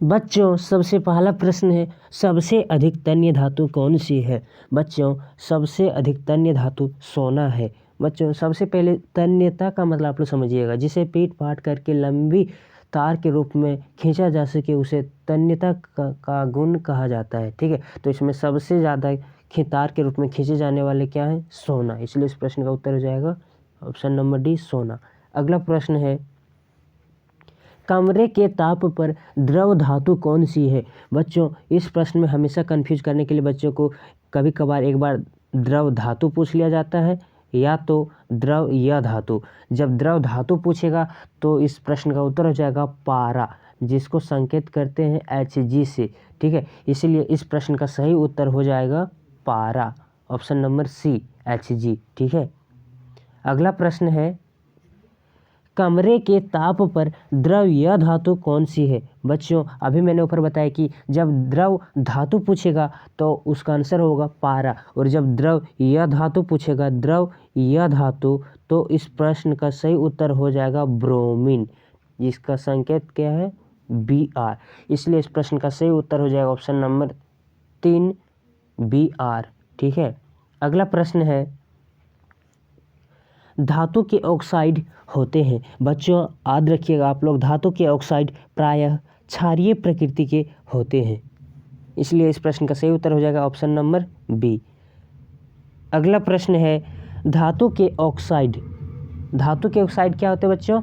बच्चों सबसे पहला प्रश्न है, सबसे अधिक तन्य धातु कौन सी है। बच्चों सबसे अधिक तन्य धातु सोना है। बच्चों सबसे पहले तन्यता का मतलब आप लोग समझिएगा, जिसे पीट पाट करके लंबी तार के रूप में खींचा जा सके उसे तन्यता का गुण कहा जाता है। ठीक है, तो इसमें सबसे ज़्यादा तार के रूप में खींचे जाने वाले क्या है, सोना। इसलिए इस प्रश्न का उत्तर हो जाएगा ऑप्शन नंबर डी, सोना। अगला प्रश्न है, कमरे के ताप पर द्रव धातु कौन सी है। बच्चों इस प्रश्न में हमेशा कंफ्यूज करने के लिए बच्चों को कभी कभार एक बार द्रव धातु पूछ लिया जाता है या तो द्रव या धातु। जब द्रव धातु पूछेगा तो इस प्रश्न का उत्तर हो जाएगा पारा, जिसको संकेत करते हैं Hg से। ठीक है, इसलिए इस प्रश्न का सही उत्तर हो जाएगा पारा, ऑप्शन नंबर सी, Hg। ठीक है, अगला प्रश्न है, कमरे के ताप पर द्रव या धातु कौन सी है। बच्चों अभी मैंने ऊपर बताया कि जब द्रव धातु पूछेगा तो उसका आंसर होगा पारा, और जब द्रव या धातु पूछेगा, द्रव या धातु, तो इस प्रश्न का सही उत्तर हो जाएगा ब्रोमीन, जिसका संकेत क्या है, Br। इसलिए इस प्रश्न का सही उत्तर हो जाएगा ऑप्शन नंबर 3, Br। ठीक है, अगला प्रश्न है, धातु के ऑक्साइड होते हैं। बच्चों याद रखिएगा आप लोग, धातु के ऑक्साइड प्रायः क्षारीय प्रकृति के होते हैं, इसलिए इस प्रश्न का सही उत्तर हो जाएगा ऑप्शन नंबर बी। अगला प्रश्न है, धातु के ऑक्साइड क्या होते हैं बच्चों,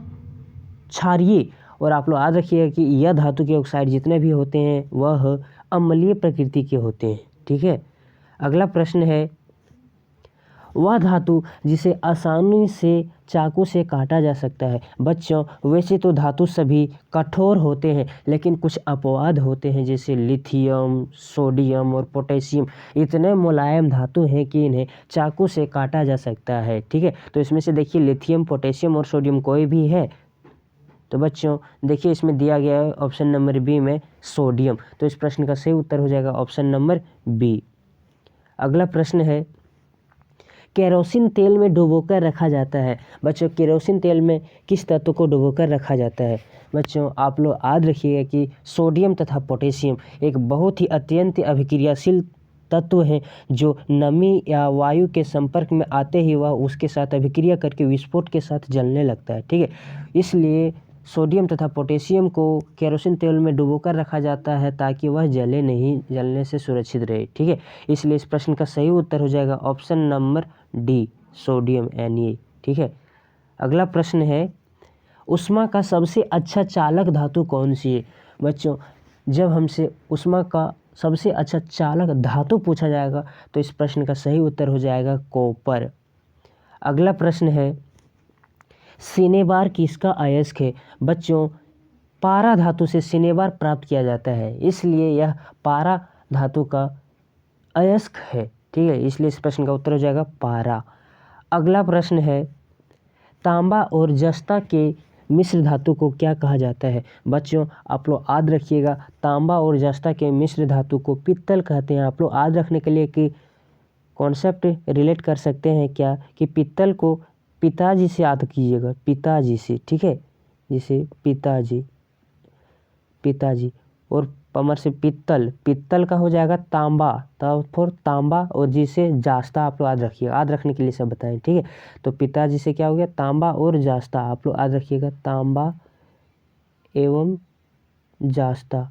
क्षारीय। और आप लोग याद रखिएगा कि यह धातु के ऑक्साइड जितने भी होते हैं वह अम्लीय प्रकृति के होते हैं। ठीक है, अगला प्रश्न है, वह धातु जिसे आसानी से चाकू से काटा जा सकता है। बच्चों वैसे तो धातु सभी कठोर होते हैं, लेकिन कुछ अपवाद होते हैं, जैसे लिथियम, सोडियम और पोटेशियम इतने मुलायम धातु हैं कि इन्हें चाकू से काटा जा सकता है। ठीक है, तो इसमें से देखिए लिथियम, पोटेशियम और सोडियम कोई भी है, तो बच्चों देखिए इसमें दिया गया है ऑप्शन नंबर बी में सोडियम, तो इस प्रश्न का सही उत्तर हो जाएगा ऑप्शन नंबर बी। अगला प्रश्न है, केरोसिन तेल में डुबोकर रखा जाता है। बच्चों केरोसिन तेल में किस तत्व को डुबोकर रखा जाता है। बच्चों आप लोग याद रखिएगा कि सोडियम तथा पोटेशियम एक बहुत ही अत्यंत अभिक्रियाशील तत्व हैं, जो नमी या वायु के संपर्क में आते ही वह उसके साथ अभिक्रिया करके विस्फोट के साथ जलने लगता है। ठीक है, इसलिए सोडियम तथा पोटेशियम को केरोसिन तेल में डुबोकर रखा जाता है ताकि वह जले नहीं, जलने से सुरक्षित रहे। ठीक है, इसलिए इस प्रश्न का सही उत्तर हो जाएगा option number D, sodium Na। ठीक है, अगला प्रश्न है, उष्मा का सबसे अच्छा चालक धातु कौन सी है। बच्चों जब हमसे उष्मा का सबसे अच्छा चालक धातु पूछा जाएगा तो इस प्रश्न का सही उत्तर हो जाएगा कॉपर। अगला प्रश्न है, सिनेबार किसका अयस्क है। बच्चों पारा धातु से सिनेबार प्राप्त किया जाता है, इसलिए यह पारा धातु का अयस्क है। ठीक है, इसलिए इस प्रश्न का उत्तर हो जाएगा पारा। अगला प्रश्न है, तांबा और जस्ता के मिश्र धातु को क्या कहा जाता है। बच्चों आप लोग याद रखिएगा, तांबा और जस्ता के मिश्र धातु को पित्तल कहते हैं। आप लोग याद रखने के लिए कि कॉन्सेप्ट रिलेट कर सकते हैं क्या, कि पित्तल को पिताजी से याद कीजिएगा, पिताजी से। ठीक है, जैसे पिताजी और पमर से पित्तल का हो जाएगा तांबा, तब फिर तांबा और जिसे जास्ता आप लोग याद रखिएगा, याद रखने के लिए सब बताएं। ठीक है, तो पिताजी से क्या हो गया, तांबा और जास्ता, आप लोग याद रखिएगा, तांबा एवं जास्ता।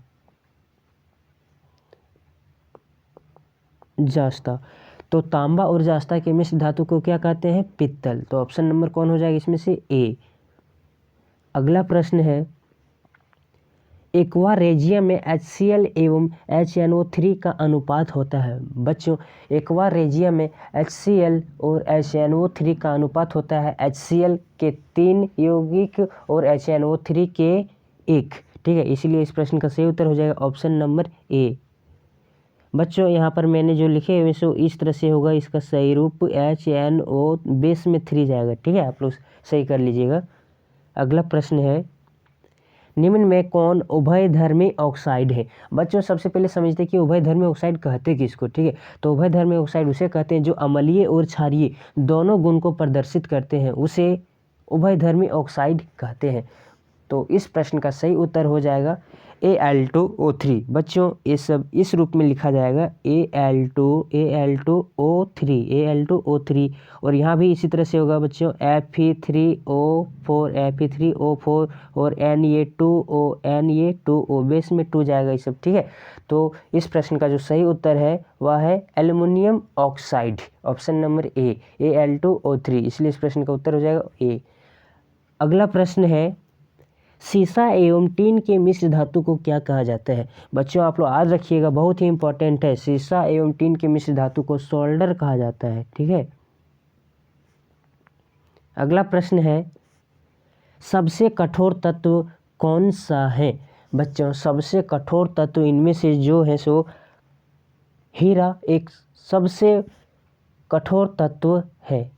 तो तांबा और जास्ता के मिश्र धातु को क्या कहते हैं, पित्तल। तो ऑप्शन नंबर कौन हो जाएगा इसमें से, ए। अगला प्रश्न है, एक्वा रेजिया में HCl एवं HNO3 का अनुपात होता है। बच्चों एक्वा रेजिया में HCl और HNO3 का अनुपात होता है HCl के 3 यौगिक और HNO3 के 1। ठीक है, इसलिए इस प्रश्न का सही उत्तर हो जाएगा ऑप्शन नंबर ए। बच्चों यहाँ पर मैंने जो लिखे हुए सो इस तरह से होगा, इसका सही रूप HNO बेस में 3 जाएगा। ठीक है, आप लोग सही कर लीजिएगा। अगला प्रश्न है, निम्न में कौन उभयधर्मी ऑक्साइड है। बच्चों सबसे पहले समझते हैं कि उभयधर्मी ऑक्साइड कहते किसको। ठीक है, तो उभयधर्मी ऑक्साइड उसे कहते हैं जो अम्लीय और क्षारीय दोनों गुण को प्रदर्शित करते हैं, उसे उभयधर्मी ऑक्साइड कहते हैं। तो इस प्रश्न का सही उत्तर हो जाएगा Al2O3। बच्चों ये सब इस रूप में लिखा जाएगा Al2O3 और यहाँ भी इसी तरह से होगा बच्चों Fe3O4 और Na2O बेस में 2 जाएगा ये सब, ठीक है। तो इस प्रश्न का जो सही उत्तर है वह है aluminium oxide, option number A Al2O3, इसलिए इस प्रश्न का उत्तर हो जाएगा ए। अगला प्रश्न है सीसा एवं टीन के मिश्र धातु को क्या कहा जाता है। बच्चों आप लोग याद रखिएगा, बहुत ही इंपॉर्टेंट है, सीसा एवं टीन के मिश्र धातु को सोल्डर कहा जाता है, ठीक है। अगला प्रश्न है सबसे कठोर तत्व कौन सा है। बच्चों सबसे कठोर तत्व इनमें से जो है सो हीरा एक सबसे कठोर तत्व है,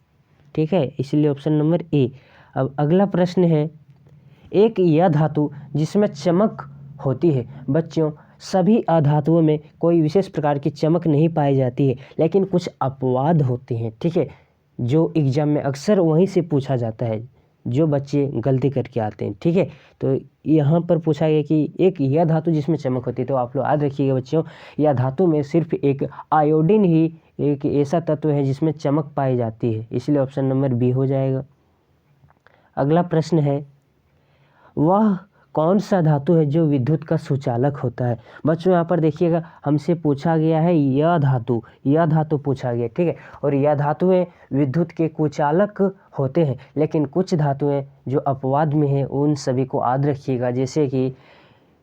ठीक है, इसलिए ऑप्शन नंबर ए। अब अगला प्रश्न है एक यह धातु जिसमें चमक होती है। बच्चों सभी अधातुओं में कोई विशेष प्रकार की चमक नहीं पाई जाती है, लेकिन कुछ अपवाद होते हैं, ठीक है, जो एग्जाम में अक्सर वहीं से पूछा जाता है, जो बच्चे गलती करके आते हैं, ठीक है। तो यहाँ पर पूछा गया कि एक यह धातु जिसमें चमक होती है, तो आप लोग याद रखिएगा बच्चों, यह धातु में सिर्फ एक आयोडीन ही एक ऐसा तत्व है जिसमें चमक पाई जाती है, इसलिए ऑप्शन नंबर बी हो जाएगा। अगला प्रश्न है वह कौन सा धातु है जो विद्युत का सुचालक होता है। बच्चों यहाँ पर देखिएगा हमसे पूछा गया है यह धातु पूछा गया, ठीक है, और यह धातुएं विद्युत के कुचालक होते हैं, लेकिन कुछ धातुएं जो अपवाद में हैं उन सभी को याद रखिएगा, जैसे कि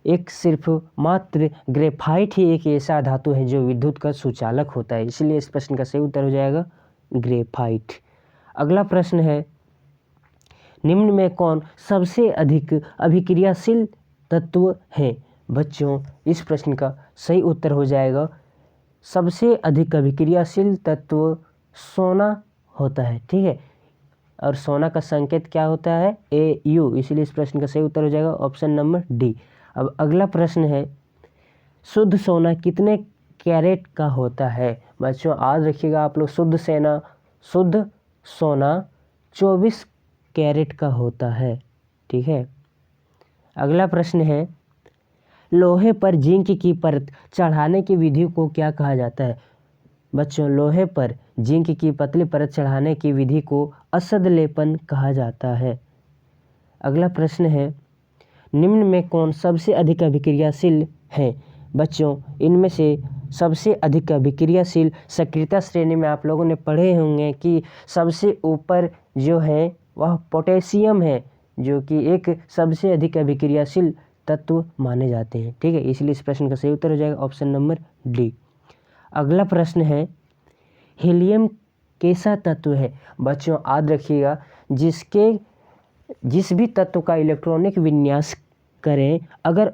एक सिर्फ मात्र ग्रेफाइट ही एक ऐसा धातु है जो विद्युत का सुचालक होता है, इसलिए इस प्रश्न का सही उत्तर हो जाएगा ग्रेफाइट। अगला प्रश्न है निम्न में कौन सबसे अधिक अभिक्रियाशील तत्व है। बच्चों इस प्रश्न का सही उत्तर हो जाएगा सबसे अधिक अभिक्रियाशील तत्व सोना होता है, ठीक है, और सोना का संकेत क्या होता है Au, इसलिए इस प्रश्न का सही उत्तर हो जाएगा ऑप्शन नंबर डी। अब अगला प्रश्न है शुद्ध सोना कितने कैरेट का होता है। बच्चों याद रखिएगा आप लोग, शुद्ध सोना 24 कैरेट का होता है, ठीक है। अगला प्रश्न है लोहे पर जिंक की परत चढ़ाने की विधि को क्या कहा जाता है। बच्चों लोहे पर जिंक की पतली परत चढ़ाने की विधि को असद लेपन कहा जाता है। अगला प्रश्न है निम्न में कौन सबसे अधिक अभिक्रियाशील है। बच्चों इनमें से सबसे अधिक अभिक्रियाशील सक्रियता श्रेणी में आप लोगों ने पढ़े होंगे कि सबसे ऊपर जो है वह पोटेशियम है, जो कि एक सबसे अधिक अभिक्रियाशील तत्व माने जाते हैं, ठीक है, इसलिए इस प्रश्न का सही उत्तर हो जाएगा ऑप्शन नंबर डी। अगला प्रश्न है हीलियम कैसा तत्व है। बच्चों याद रखिएगा जिस भी तत्व का इलेक्ट्रॉनिक विन्यास करें, अगर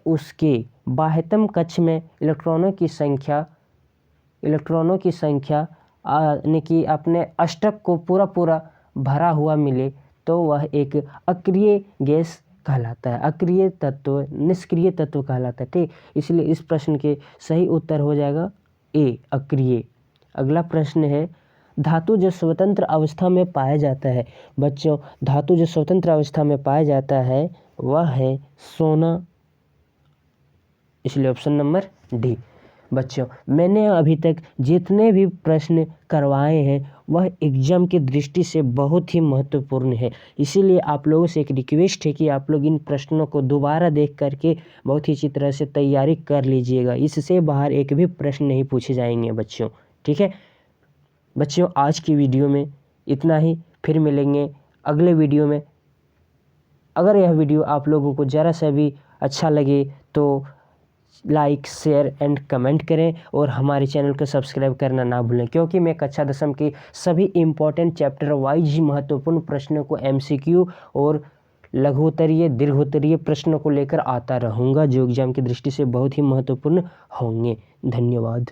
उसके बाह्यतम कक्ष में इलेक्ट्रॉनों की संख्या यानी कि अपने अष्टक को पूरा भरा हुआ मिले तो वह एक अक्रिय गैस कहलाता है, अक्रिय तत्व, निष्क्रिय तत्व कहलाता है, ठीक, इसलिए इस प्रश्न के सही उत्तर हो जाएगा ए अक्रिय। अगला प्रश्न है धातु जो स्वतंत्र अवस्था में पाया जाता है। बच्चों धातु जो स्वतंत्र अवस्था में पाया जाता है वह है सोना, इसलिए ऑप्शन नंबर डी। बच्चों मैंने अभी तक जितने भी प्रश्न करवाए हैं वह एग्जाम की दृष्टि से बहुत ही महत्वपूर्ण है, इसीलिए आप लोगों से एक रिक्वेस्ट है कि आप लोग इन प्रश्नों को दोबारा देख करके बहुत ही अच्छी तरह से तैयारी कर लीजिएगा, इससे बाहर एक भी प्रश्न नहीं पूछे जाएंगे बच्चों, ठीक है। बच्चों आज की वीडियो में इतना ही, फिर मिलेंगे अगले वीडियो में। अगर यह वीडियो आप लोगों को ज़रा सा भी अच्छा लगे तो लाइक शेयर एंड कमेंट करें और हमारे चैनल को सब्सक्राइब करना ना भूलें, क्योंकि मैं कक्षा 10वीं की सभी इम्पोर्टेंट चैप्टर वाइज महत्वपूर्ण प्रश्नों को MCQ और लघुत्तरीय दीर्घोत्तरीय प्रश्नों को लेकर आता रहूँगा, जो एग्जाम की दृष्टि से बहुत ही महत्वपूर्ण होंगे। धन्यवाद।